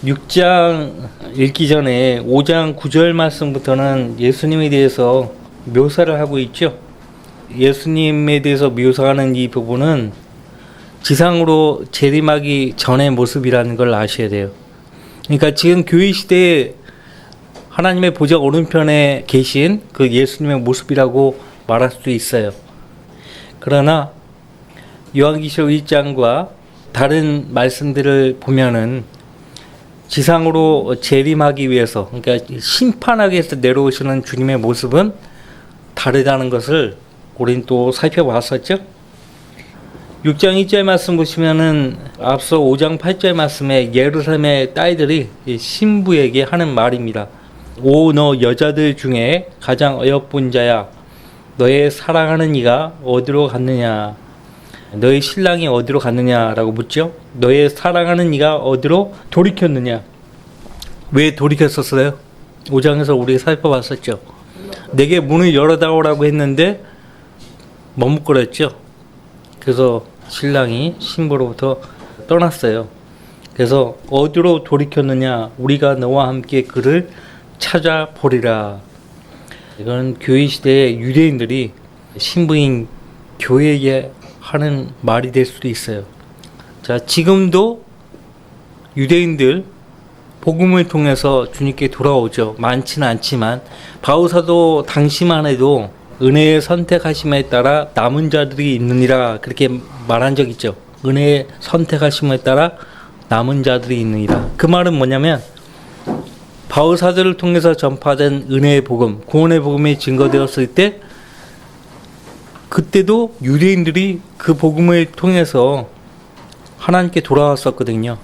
6장 읽기 전에 5장 9절 말씀부터는 예수님에 대해서 묘사를 하고 있죠. 예수님에 대해서 묘사하는 이 부분은 지상으로 재림하기 전의 모습이라는 걸 아셔야 돼요. 그러니까 지금 교회 시대에 하나님의 보좌 오른편에 계신 그 예수님의 모습이라고 말할 수도 있어요. 그러나 요한계시록 1장과 다른 말씀들을 보면은 지상으로 재림하기 위해서, 그러니까 심판하기 위해서 내려오시는 주님의 모습은 다르다는 것을 우리는 또 살펴봤었죠. 6장 1절 말씀 보시면은 앞서 5장 8절 말씀에 예루살렘의 딸들이 신부에게 하는 말입니다. 오, 너 여자들 중에 가장 어여쁜 자야, 너의 사랑하는 이가 어디로 갔느냐, 너의 신랑이 어디로 갔느냐라고 묻죠. 너의 사랑하는 이가 어디로 돌이켰느냐. 왜 돌이켰었어요? 5장에서 우리가 살펴봤었죠. 내게 문을 열어다오라고 했는데 머뭇거렸죠. 그래서 신랑이 신부로부터 떠났어요. 그래서 어디로 돌이켰느냐, 우리가 너와 함께 그를 찾아보리라. 이건 교회 시대의 유대인들이 신부인 교회에게 하는 말이 될 수도 있어요. 자, 지금도 유대인들 복음을 통해서 주님께 돌아오죠. 많지는 않지만 바울사도 당시만 해도 은혜의 선택하심에 따라 남은 자들이 있느니라 그렇게 말한 적 있죠. 은혜의 선택하심에 따라 남은 자들이 있느니라. 그 말은 뭐냐면 바울사들을 통해서 전파된 은혜의 복음, 구원의 복음이 증거되었을 때 그때도 유대인들이 그 복음을 통해서 하나님께 돌아왔었거든요.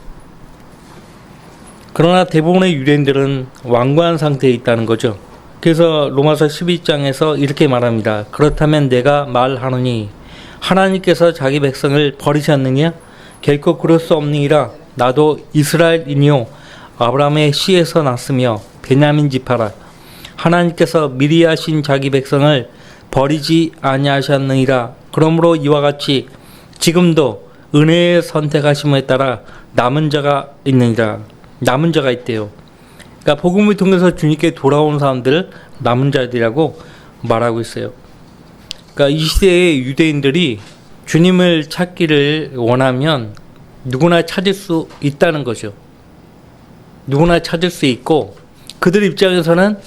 그러나 대부분의 유대인들은 완고한 상태에 있다는 거죠. 그래서 로마서 12장에서 이렇게 말합니다. 그렇다면 내가 말하노니 하나님께서 자기 백성을 버리셨느냐? 결코 그럴 수 없느니라. 나도 이스라엘이니요 아브라함의 씨에서 났으며 베냐민 지파라. 하나님께서 미리 하신 자기 백성을 버리지 아니하셨느니라. 그러므로 이와 같이 지금도 은혜의 선택하심에 따라 남은 자가 있느니라. 남은 자가 있대요. 그러니까 복음을 통해서 주님께 돌아온 사람들을 남은 자들이라고 말하고 있어요. 그러니까 이 시대의 유대인들이 주님을 찾기를 원하면 누구나 찾을 수 있다는 거죠. 누구나 찾을 수 있고 그들 입장에서는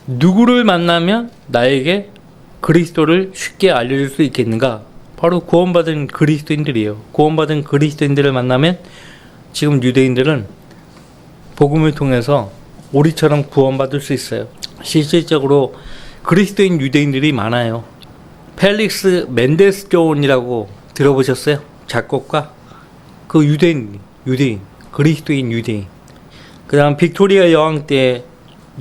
누구를 만나면 나에게 그리스도를 쉽게 알려줄 수 있겠는가? 바로 구원받은 그리스도인들이에요. 구원받은 그리스도인들을 만나면 지금 유대인들은 복음을 통해서 우리처럼 구원받을 수 있어요. 실질적으로 그리스도인 유대인들이 많아요. 펠릭스 맨델스 존이라고 들어보셨어요? 작곡가? 그 유대인, 그리스도인 유대인. 그 다음 빅토리아 여왕 때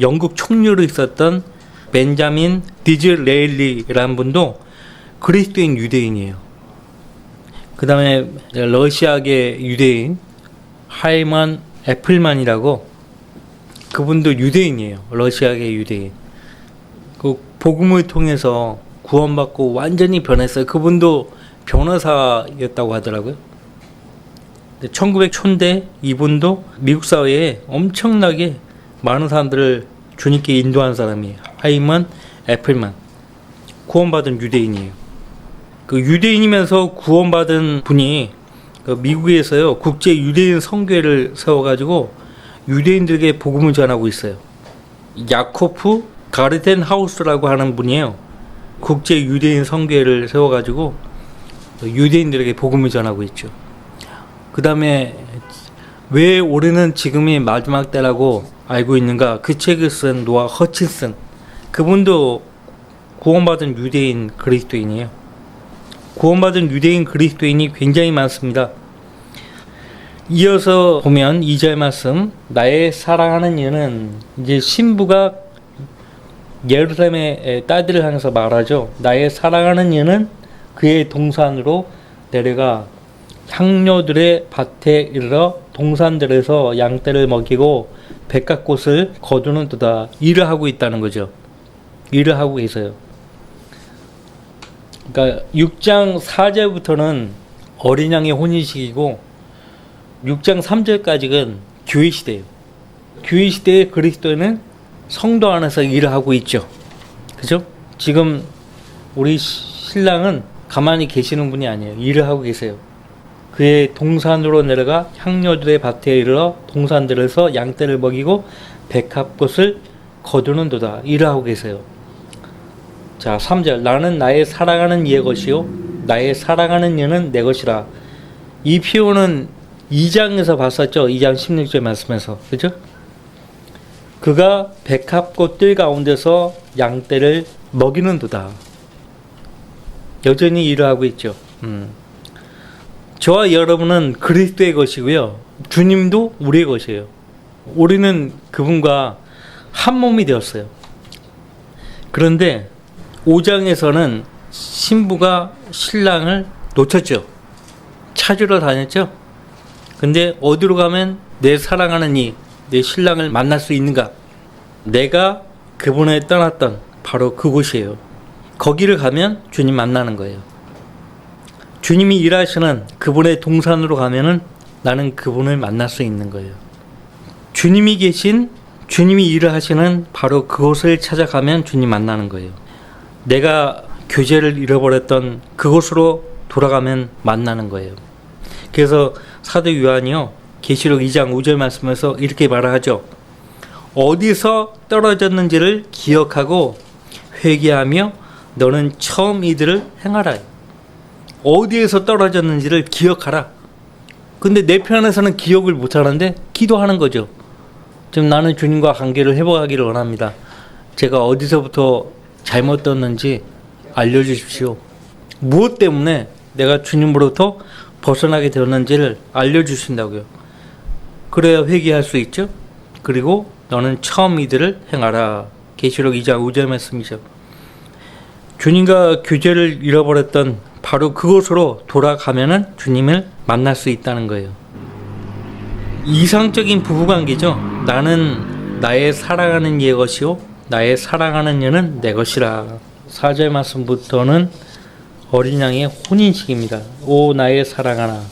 영국 총리로 있었던 벤자민 디즈레일리라는 분도 그리스도인 유대인이에요. 그 다음에 러시아계 유대인 하이먼 애플만이라고, 그분도 유대인이에요. 러시아계 유대인. 그 복음을 통해서 구원받고 완전히 변했어요. 그분도 변호사였다고 하더라고요. 1900년대 이분도 미국 사회에 엄청나게 많은 사람들을 주님께 인도한 사람이에요. 하이먼 애플만. 구원받은 유대인이에요. 그 유대인이면서 구원받은 분이 그 미국에서요 국제 유대인 선교회를 세워가지고 유대인들에게 복음을 전하고 있어요. 야코프 가르텐 하우스라고 하는 분이에요. 국제 유대인 선교회를 세워가지고 유대인들에게 복음을 전하고 있죠. 그 다음에 왜 올해는 지금이 마지막 때라고 알고 있는가? 그 책을 쓴 노아 허친슨, 그분도 구원받은 유대인 그리스도인이에요. 구원받은 유대인 그리스도인이 굉장히 많습니다. 이어서 보면 2절 말씀, 나의 사랑하는 이는, 이제 신부가 예루살렘의 딸들을 향해서 말하죠. 나의 사랑하는 이는 그의 동산으로 내려가 향료들의 밭에 이르러 동산들에서 양떼를 먹이고 백합꽃을 거두는 도다. 일을 하고 있다는 거죠. 일을 하고 계세요. 그러니까 6장 4절부터는 어린 양의 혼인식이고 6장 3절까지는 교회 시대예요. 교회 시대에 그리스도는 성도 안에서 일을 하고 있죠. 그죠? 지금 우리 신랑은 가만히 계시는 분이 아니에요. 일을 하고 계세요. 그의 동산으로 내려가 향료들의 밭에 이르러 동산들에서 양떼를 먹이고 백합꽃을 거두는도다. 일을 하고 계세요. 자, 3절. 나는 나의 사랑하는 이의 것이요 나의 사랑하는 이는 내 것이라. 이 표현은 2장에서 봤었죠. 2장 16절 말씀에서. 그죠? 그가 백합꽃들 가운데서 양떼를 먹이는도다. 여전히 일을 하고 있죠. 저와 여러분은 그리스도의 것이고요. 주님도 우리의 것이에요. 우리는 그분과 한 몸이 되었어요. 그런데 5장에서는 신부가 신랑을 놓쳤죠. 찾으러 다녔죠. 근데 어디로 가면 내 사랑하는 이, 내 신랑을 만날 수 있는가? 내가 그분을 떠났던 바로 그곳이에요. 거기를 가면 주님 만나는 거예요. 주님이 일하시는 그분의 동산으로 가면은 나는 그분을 만날 수 있는 거예요. 주님이 계신, 주님이 일을 하시는 바로 그곳을 찾아가면 주님 만나는 거예요. 내가 교제를 잃어버렸던 그곳으로 돌아가면 만나는 거예요. 그래서 사도 요한이요, 계시록 2장 5절 말씀에서 이렇게 말하죠. 어디서 떨어졌는지를 기억하고 회개하며 너는 처음 이들을 행하라. 어디에서 떨어졌는지를 기억하라. 근데 내 편에서는 기억을 못하는데 기도하는 거죠. 지금 나는 주님과 관계를 회복하기를 원합니다. 제가 어디서부터 잘못됐는지 알려주십시오. 무엇 때문에 내가 주님으로부터 벗어나게 되었는지를 알려주신다고요. 그래야 회개할 수 있죠. 그리고 너는 처음 이들을 행하라. 계시록 2장 5절 말씀이죠. 주님과 교제를 잃어버렸던 바로 그곳으로 돌아가면은 주님을 만날 수 있다는 거예요. 이상적인 부부관계죠. 나는 나의 사랑하는 이의 것이요 나의 사랑하는 이는 내 것이라. 4절 말씀부터는 어린 양의 혼인식입니다. 오 나의 사랑하나.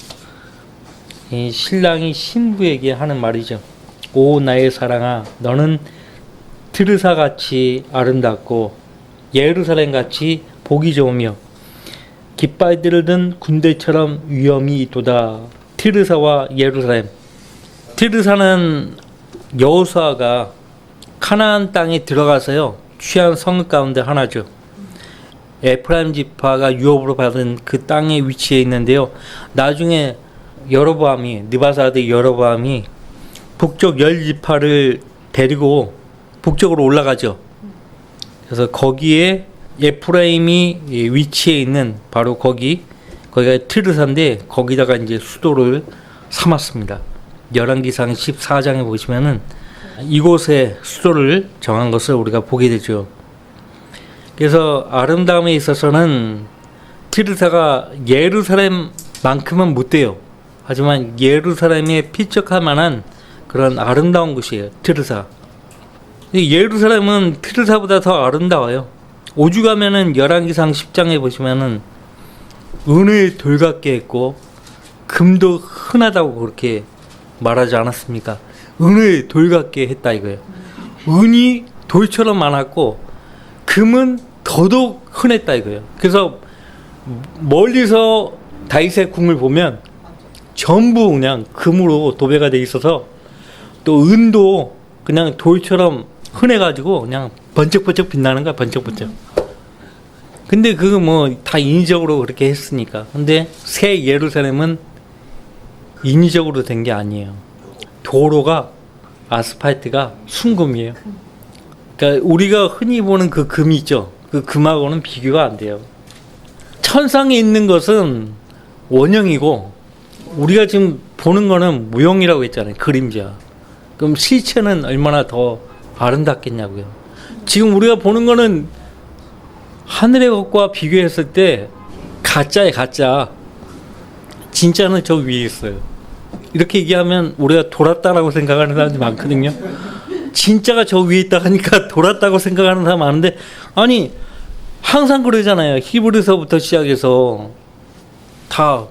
이 신랑이 신부에게 하는 말이죠. 오 나의 사랑아, 너는 드르사같이 아름답고 예루살렘같이 보기 좋으며 깃발들을 든 군대처럼 위엄이 있도다. 드르사와 예루살렘. 드르사는 여호수아가 가나안 땅에 들어가서요 취한 성 가운데 하나죠. 에프라임 지파가 유업으로 받은 그 땅에 위치해 있는데요. 나중에 여로보암이, 느바사드 여로보암이 북쪽 10지파를 데리고 북쪽으로 올라가죠. 그래서 거기에 에프라임이 위치해 있는 바로 거기가 트르사인데 거기다가 이제 수도를 삼았습니다. 열왕기상 14장에 보시면은 이곳에 수도를 정한 것을 우리가 보게 되죠. 그래서 아름다움에 있어서는 트르사가 예루살렘만큼은 못 돼요. 하지만 예루살렘에 피척할 만한 그런 아름다운 곳이에요. 트르사. 예루살렘은 트르사보다 더 아름다워요. 오죽하면은 열왕기상 10장에 보시면은 은을 돌같게 했고 금도 흔하다고 그렇게 말하지 않았습니까? 은을 돌같게 했다 이거예요. 은이 돌처럼 많았고 금은 더더욱 흔했다 이거예요. 그래서 멀리서 다윗의 궁을 보면 전부 그냥 금으로 도배가 돼 있어서 또 은도 그냥 돌처럼 흔해가지고 그냥 번쩍번쩍 빛나는 거야. 번쩍번쩍. 근데 그거 뭐 다 인위적으로 그렇게 했으니까. 근데 새 예루살렘은 인위적으로 된 게 아니에요. 도로가 아스팔트가 순금이에요. 그러니까 우리가 흔히 보는 그 금이 있죠. 그 금하고는 비교가 안 돼요. 천상에 있는 것은 원형이고 우리가 지금 보는 거는 무형이라고 했잖아요. 그림자. 그럼 실체는 얼마나 더 아름답겠냐고요. 지금 우리가 보는 거는 하늘의 것과 비교했을 때 가짜예요. 가짜. 진짜는 저 위에 있어요. 이렇게 얘기하면 우리가 돌았다라고 생각하는 사람들이 많거든요. 진짜가 저 위에 있다 하니까 돌았다고 생각하는 사람 많은데, 아니 항상 그러잖아요. 히브리서부터 시작해서 다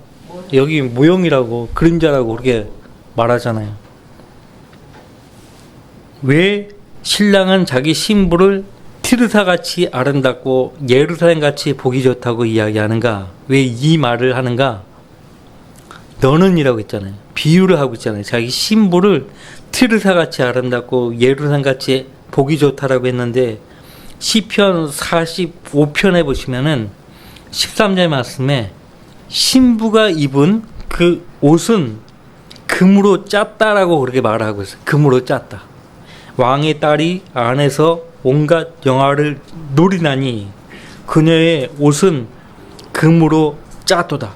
여기 무형이라고 그림자라고 그렇게 말하잖아요. 왜 신랑은 자기 신부를 티르사같이 아름답고 예루살렘같이 보기 좋다고 이야기하는가? 왜 이 말을 하는가? 너는 이라고 했잖아요. 비유를 하고 있잖아요. 자기 신부를 티르사같이 아름답고 예루살렘같이 보기 좋다라고 했는데 시편 45편에 보시면은 13절 말씀에 신부가 입은 그 옷은 금으로 짰다라고 그렇게 말하고 있어요. 금으로 짰다. 왕의 딸이 안에서 온갖 영화를 누리나니 그녀의 옷은 금으로 짜도다.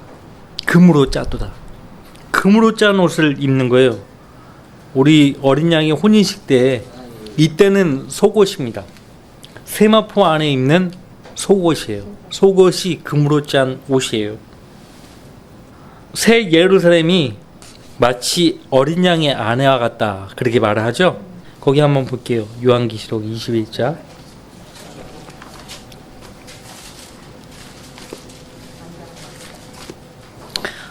금으로 짜도다. 금으로 짠 옷을 입는 거예요. 우리 어린 양의 혼인식 때 이때는 속옷입니다. 세마포 안에 입는 속옷이에요. 속옷이 금으로 짠 옷이에요. 새 예루살렘이 마치 어린 양의 아내와 같다. 그렇게 말을 하죠. 거기 한번 볼게요. 요한계시록 21장.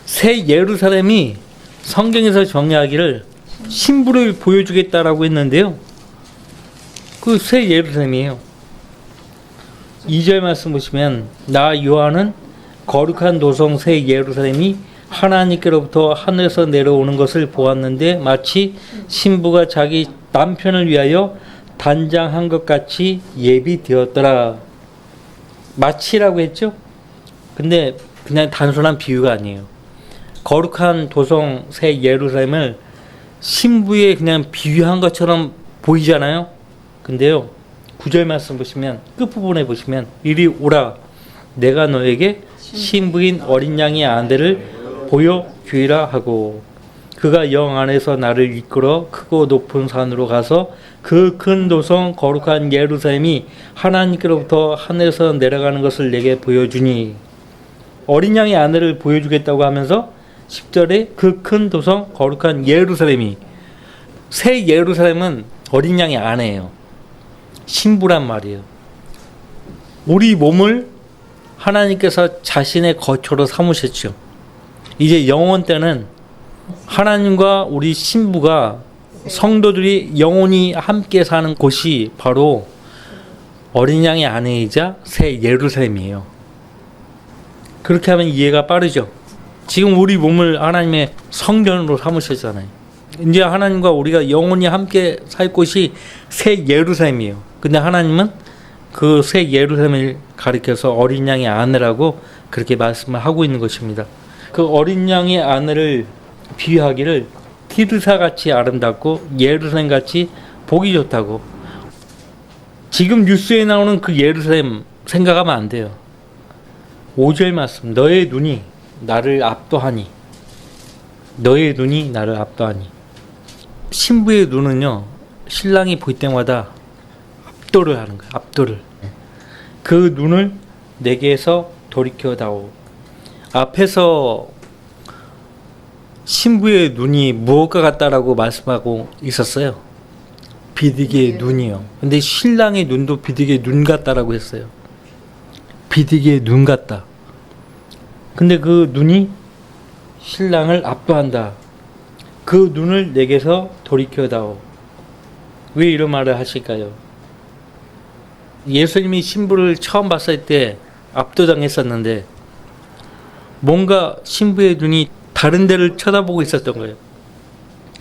새 예루살렘이 성경에서 정의하기를 신부를 보여주겠다라고 했는데요. 그 새 예루살렘이에요. 2절 말씀 보시면 나 요한은 거룩한 도성 새 예루살렘이 하나님께로부터 하늘에서 내려오는 것을 보았는데 마치 신부가 자기 남편을 위하여 단장한 것 같이 예비되었더라. 마치라고 했죠? 근데 그냥 단순한 비유가 아니에요. 거룩한 도성 새 예루살렘을 신부에 그냥 비유한 것처럼 보이잖아요. 근데요, 9절 말씀 보시면 끝부분에 보시면 이리 오라 내가 너에게 신부인 어린 양의 안대를 보여주리라 하고 그가 영 안에서 나를 이끌어 크고 높은 산으로 가서 그 큰 도성 거룩한 예루살렘이 하나님께로부터 하늘에서 내려가는 것을 내게 보여주니 어린 양의 아내를 보여주겠다고 하면서 10절에 그 큰 도성 거룩한 예루살렘이 새 예루살렘은 어린 양의 아내예요. 신부란 말이에요. 우리 몸을 하나님께서 자신의 거처로 삼으셨죠. 이제 영원 때는 하나님과 우리 신부가 성도들이 영원히 함께 사는 곳이 바로 어린 양의 아내이자 새 예루살렘이에요. 그렇게 하면 이해가 빠르죠. 지금 우리 몸을 하나님의 성전으로 삼으셨잖아요. 이제 하나님과 우리가 영원히 함께 살 곳이 새 예루살렘이에요. 근데 하나님은 그 새 예루살렘을 가리켜서 어린 양의 아내라고 그렇게 말씀을 하고 있는 것입니다. 그 어린 양의 아내를 비유하기를 티르사같이 아름답고 예루살렘같이 보기 좋다고. 지금 뉴스에 나오는 그 예루살렘 생각하면 안 돼요. 5절 말씀 너의 눈이 나를 압도하니 너의 눈이 나를 압도하니 신부의 눈은요 신랑이 볼 때마다 압도를 하는 거예요. 압도를. 그 눈을 내게서 돌이켜다오. 앞에서 신부의 눈이 무엇과 같다라고 말씀하고 있었어요. 비디기의 눈이요. 근데 신랑의 눈도 비디기의 눈 같다라고 했어요. 비디기의 눈 같다. 근데 그 눈이 신랑을 압도한다. 그 눈을 내게서 돌이켜다오. 왜 이런 말을 하실까요? 예수님이 신부를 처음 봤을 때 압도당했었는데 뭔가 신부의 눈이 다른 데를 쳐다보고 있었던 거예요.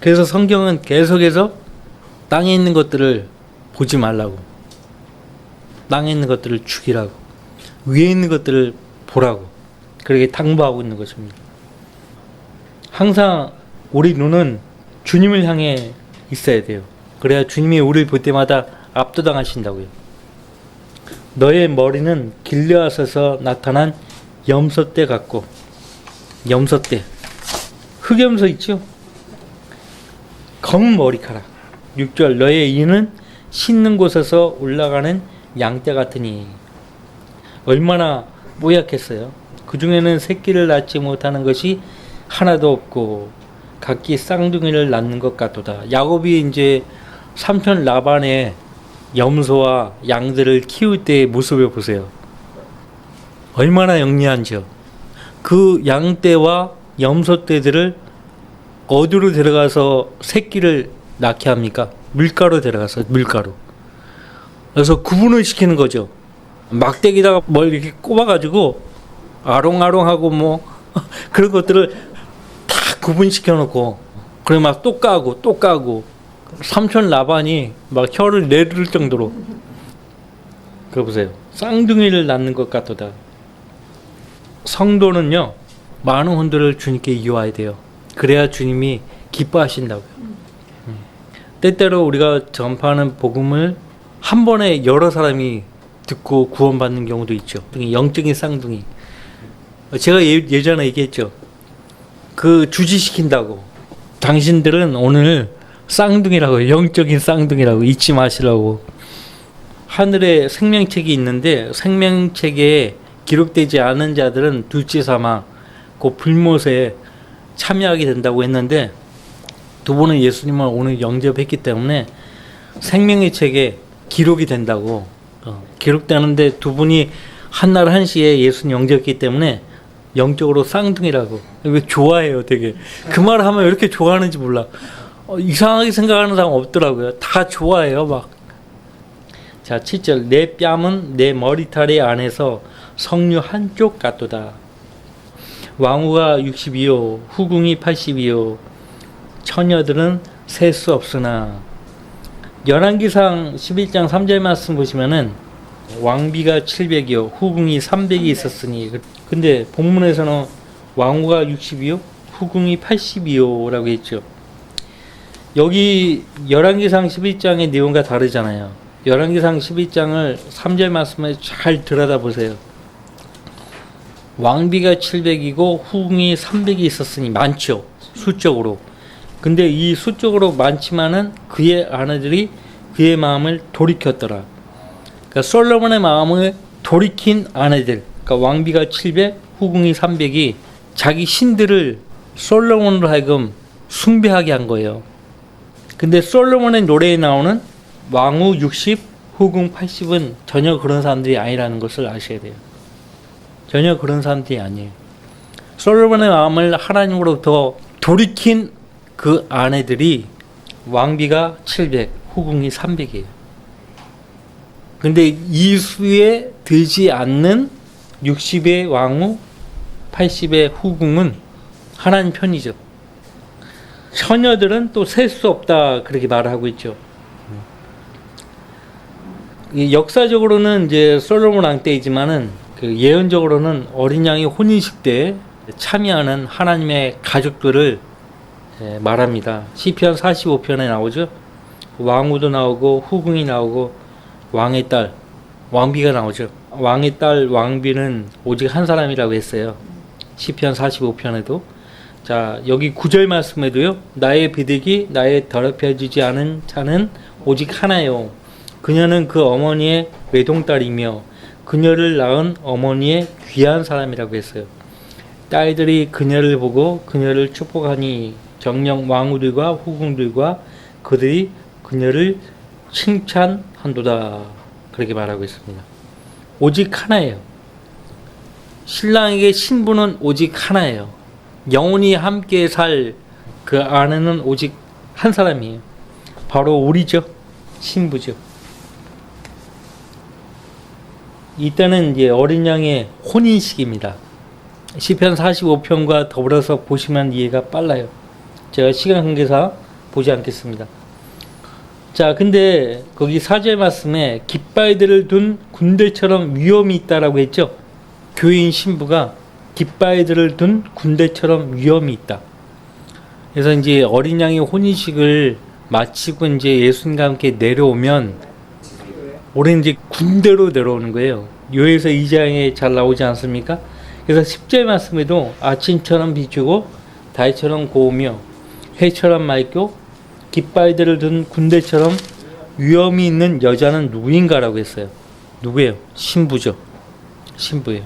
그래서 성경은 계속해서 땅에 있는 것들을 보지 말라고, 땅에 있는 것들을 죽이라고, 위에 있는 것들을 보라고 그렇게 당부하고 있는 것입니다. 항상 우리 눈은 주님을 향해 있어야 돼요. 그래야 주님이 우리를 볼 때마다 압도당하신다고요. 너의 머리는 길르앗에서 나타난 염소떼 같고, 염소떼, 흑염소 있죠? 검은 머리카락. 6절 너의 이는 씻는 곳에서 올라가는 양떼 같으니. 얼마나 뽀얗겠어요. 그 중에는 새끼를 낳지 못하는 것이 하나도 없고 각기 쌍둥이를 낳는 것 같도다. 야곱이 이제 삼촌 라반의 염소와 양들을 키울 때의 모습을 보세요. 얼마나 영리한지요. 그 양떼와 염소떼들을 어디로 데려가서 새끼를 낳게 합니까? 밀가루 데려가서 밀가루. 그래서 구분을 시키는 거죠. 막대기다가 뭘 이렇게 꼽아가지고 아롱아롱하고 뭐 그런 것들을 다 구분시켜 놓고 그래 막 또 까고 삼촌 라반이 막 혀를 내두를 정도로 그거 보세요. 쌍둥이를 낳는 것 같도다. 성도는요 많은 혼들을 주님께 이어와야 돼요. 그래야 주님이 기뻐하신다고요. 때때로 우리가 전파하는 복음을 한 번에 여러 사람이 듣고 구원받는 경우도 있죠. 영적인 쌍둥이. 제가 예전에 얘기했죠. 그 주지시킨다고. 당신들은 오늘 쌍둥이라고, 영적인 쌍둥이라고 잊지 마시라고. 하늘에 생명책이 있는데 생명책에 기록되지 않은 자들은 둘째 삼아 그 불못에 참여하게 된다고 했는데 두 분은 예수님을 오늘 영접했기 때문에 생명의 책에 기록이 된다고. 기록되는데 두 분이 한날 한시에 예수님 영접했기 때문에 영적으로 쌍둥이라고. 왜 좋아해요 되게. 그 말 하면 왜 이렇게 좋아하는지 몰라. 이상하게 생각하는 사람 없더라고요. 다 좋아해요 막. 자 7절 내 뺨은 내 머리털의 안에서 석류 한쪽 같도다. 왕후가 62요 후궁이 82요 처녀들은 셀 수 없으나. 열왕기상 11장 3절 말씀 보시면은 왕비가 700이요 후궁이 300이 있었으니. 근데 본문에서는 왕후가 60이요 후궁이 80이요라고 했죠. 여기 열왕기상 11장의 내용과 다르잖아요. 열왕기상 11장을 3절 말씀을 잘 들여다보세요. 왕비가 700이고 후궁이 300이 있었으니 많죠 수적으로. 근데 이 수적으로 많지만은 그의 아내들이 그의 마음을 돌이켰더라. 그러니까 솔로몬의 마음을 돌이킨 아내들, 그러니까 왕비가 700, 후궁이 300이 자기 신들을 솔로몬으로 하여금 숭배하게 한 거예요. 근데 솔로몬의 노래에 나오는 왕후 60, 후궁 80은 전혀 그런 사람들이 아니라는 것을 아셔야 돼요. 전혀 그런 사람들이 아니에요. 솔로몬의 마음을 하나님으로부터 돌이킨 그 아내들이 왕비가 700, 후궁이 300이에요. 근데 이 수에 들지 않는 60의 왕후, 80의 후궁은 하나님 편이죠. 처녀들은 또 셀 수 없다 그렇게 말을 하고 있죠. 역사적으로는 이제 솔로몬 왕 때이지만은 그 예언적으로는 어린 양의 혼인식 때 참여하는 하나님의 가족들을 말합니다. 시편 45편에 나오죠. 왕후도 나오고 후궁이 나오고 왕의 딸 왕비가 나오죠. 왕의 딸 왕비는 오직 한 사람이라고 했어요. 시편 45편에도. 자 여기 9절 말씀에도요. 나의 비득이 나의 더럽혀지지 않은 자는 오직 하나요. 그녀는 그 어머니의 외동딸이며 그녀를 낳은 어머니의 귀한 사람이라고 했어요. 딸들이 그녀를 보고 그녀를 축복하니 정녕 왕후들과 후궁들과 그들이 그녀를 칭찬한도다 그렇게 말하고 있습니다. 오직 하나예요. 신랑에게 신부는 오직 하나예요. 영원히 함께 살 그 아내는 오직 한 사람이에요. 바로 우리죠. 신부죠. 이때는 이제 어린 양의 혼인식입니다. 시편 45편과 더불어서 보시면 이해가 빨라요. 제가 시간 관계상 보지 않겠습니다. 자, 근데 거기 4절 말씀에 깃발들을 둔 군대처럼 위험이 있다라고 했죠. 교인 신부가 깃발들을 둔 군대처럼 위험이 있다. 그래서 이제 어린 양의 혼인식을 마치고 이제 예수님과 함께 내려오면 올해 이제 군대로 내려오는 거예요. 요에서 2장에 잘 나오지 않습니까? 그래서 10절 말씀에도 아침처럼 비추고 달처럼 고우며 해처럼 맑고 깃발들을 든 군대처럼 위엄이 있는 여자는 누구인가라고 했어요. 누구예요? 신부죠. 신부예요.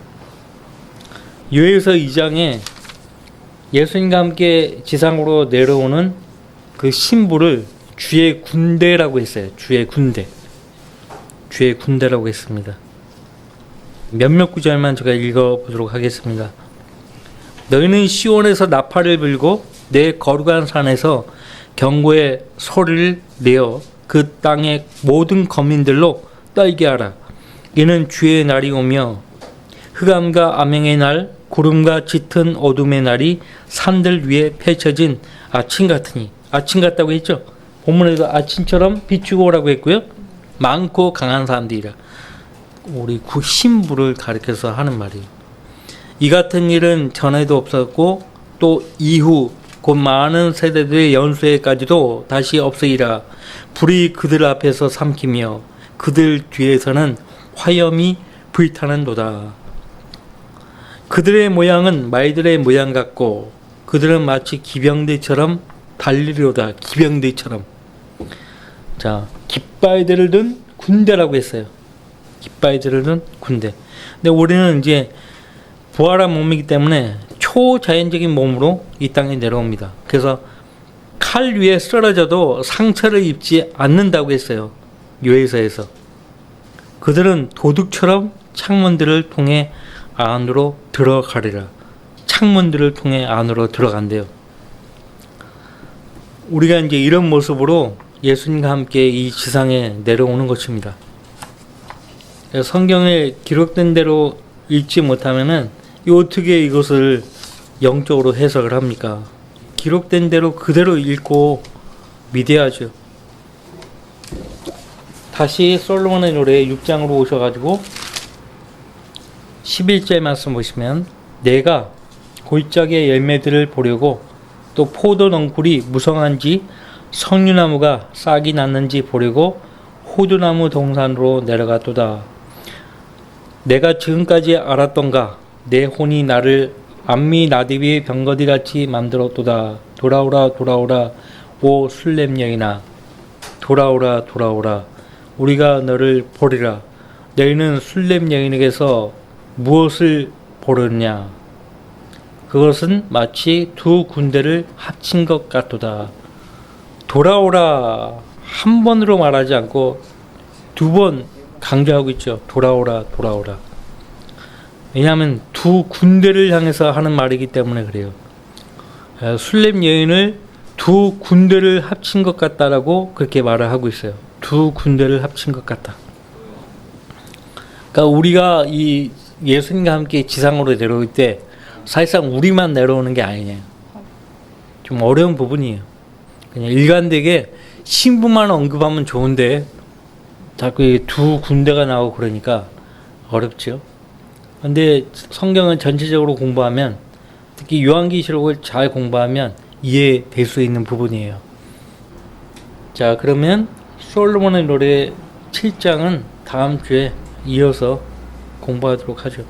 요에서 2장에 예수님과 함께 지상으로 내려오는 그 신부를 주의 군대라고 했어요. 주의 군대. 주의 군대라고 했습니다. 몇몇 구절만 제가 읽어보도록 하겠습니다. 너희는 시온에서 나팔을 불고 내 거룩한 산에서 경고의 소리를 내어 그 땅의 모든 거민들로 떨게 하라. 이는 주의 날이 오며 흑암과 암행의 날, 구름과 짙은 어둠의 날이 산들 위에 펼쳐진 아침 같으니. 아침 같다고 했죠. 본문에도 아침처럼 비추고 오라고 했고요. 많고 강한 사람들이라. 우리 신부를 가리켜서 하는 말이에요. 이 같은 일은 전에도 없었고 또 이후 곧 많은 세대들의 연수에까지도 다시 없으리라. 불이 그들 앞에서 삼키며 그들 뒤에서는 화염이 불타는도다. 그들의 모양은 말들의 모양 같고 그들은 마치 기병대처럼 달리려다. 기병대처럼. 자, 깃발들을 든 군대라고 했어요. 깃발들을 든 군대. 근데 우리는 이제 부활한 몸이기 때문에 초자연적인 몸으로 이 땅에 내려옵니다. 그래서 칼 위에 쓰러져도 상처를 입지 않는다고 했어요. 요해서에서. 그들은 도둑처럼 창문들을 통해 안으로 들어가리라. 창문들을 통해 안으로 들어간대요. 우리가 이제 이런 모습으로 예수님과 함께 이 지상에 내려오는 것입니다. 성경에 기록된 대로 읽지 못하면은 어떻게 이것을 영적으로 해석을 합니까? 기록된 대로 그대로 읽고 믿어야죠. 다시 솔로몬의 노래 6장으로 오셔가지고 11절 말씀 보시면 내가 골짜기의 열매들을 보려고 또 포도 넝쿨이 무성한지 석류나무가 싹이 났는지 보려고 호두나무 동산으로 내려갔도다. 내가 지금까지 알았던가 내 혼이 나를 암미 나디비의 병거디같이 만들었도다. 돌아오라 돌아오라 오 술렘 여인아 돌아오라 돌아오라 우리가 너를 보리라. 너희는 술렘 여인에게서 무엇을 보느냐? 그것은 마치 두 군대를 합친 것 같도다. 돌아오라 한 번으로 말하지 않고 두 번 강조하고 있죠. 돌아오라 돌아오라. 왜냐하면 두 군대를 향해서 하는 말이기 때문에 그래요. 술렘 여인을 두 군대를 합친 것 같다라고 그렇게 말을 하고 있어요. 두 군대를 합친 것 같다. 그러니까 우리가 이 예수님과 함께 지상으로 내려올 때 사실상 우리만 내려오는 게 아니냐. 좀 어려운 부분이에요. 그냥 일관되게 신부만 언급하면 좋은데 자꾸 두 군대가 나오고 그러니까 어렵죠. 근데 성경을 전체적으로 공부하면 특히 요한계시록을 잘 공부하면 이해될 수 있는 부분이에요. 자, 그러면 솔로몬의 노래 7장은 다음 주에 이어서 공부하도록 하죠.